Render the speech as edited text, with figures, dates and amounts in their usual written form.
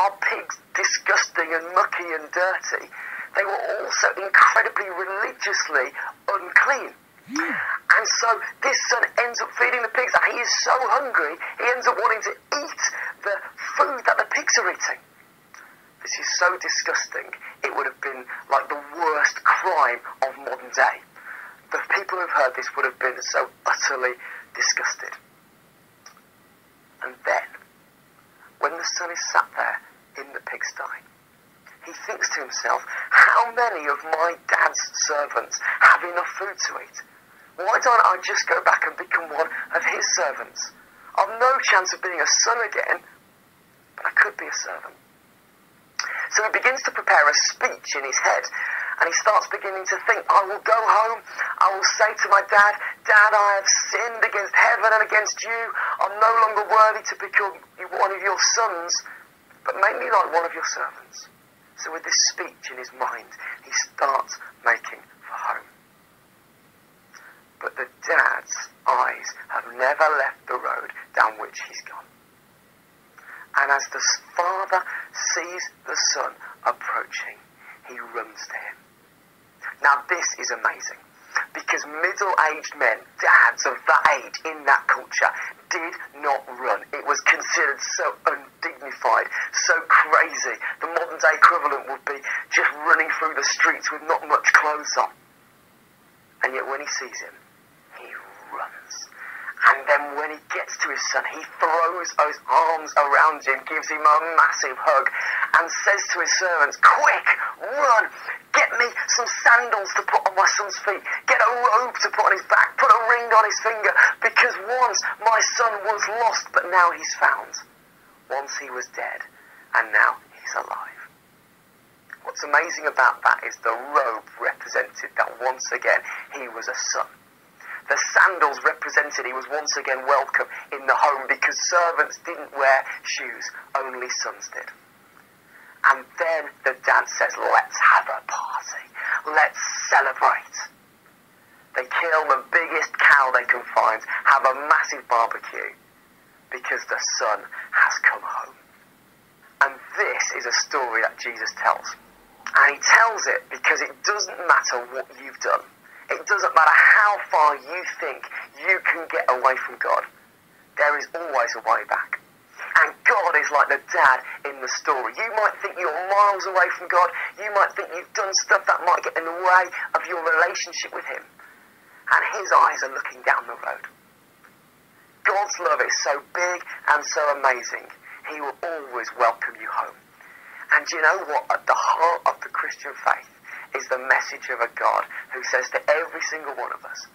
are pigs disgusting and mucky and dirty, they were also incredibly religiously unclean. And so this son ends up feeding the pigs, and he is so hungry, he ends up wanting to eat the food that the pigs are eating. This is so disgusting, it would have been like the worst crime of modern day. The people who've heard this would have been so utterly disgusted. And then, when the son is sat there in the pigsty, he thinks to himself, how many of my dad's servants have enough food to eat? Why don't I just go back and become one of his servants? I've no chance of being a son again, but I could be a servant. So he begins to prepare a speech in his head, and he starts beginning to think, I will go home, I will say to my dad, Dad, I have sinned against heaven and against you. I'm no longer worthy to become one of your sons, but make me like one of your servants. So with this speech in his mind, he starts making for home. But the dad's eyes have never left the road down which he's gone. And as the father sees the son approaching, he runs to him. Now this is amazing, because middle-aged men, dads of that age in that culture, did not run. It was considered so undignified, so crazy. The modern-day equivalent would be just running through the streets with not much clothes on. And yet when he sees him, he runs. And then when he gets to his son, he throws his arms around him, gives him a massive hug, and says to his servants, quick, run, get me some sandals to put on my son's feet, get a robe to put on his back, put a ring on his finger, because once my son was lost, but now he's found. Once he was dead, and now he's alive. What's amazing about that is the robe represented that once again he was a son. The sandals represented he was once again welcome in the home, because servants didn't wear shoes, only sons did. And then the dad says, let's have a party. Let's celebrate. They kill the biggest cow they can find, have a massive barbecue, because the son has come home. And this is a story that Jesus tells. And he tells it because it doesn't matter what you've done. It doesn't matter how far you think you can get away from God. There is always a way back. And God is like the dad in the story. You might think you're miles away from God. You might think you've done stuff that might get in the way of your relationship with him. And his eyes are looking down the road. God's love is so big and so amazing. He will always welcome you home. And do you know what? At the heart of the Christian faith is the message of a God who says to every single one of us,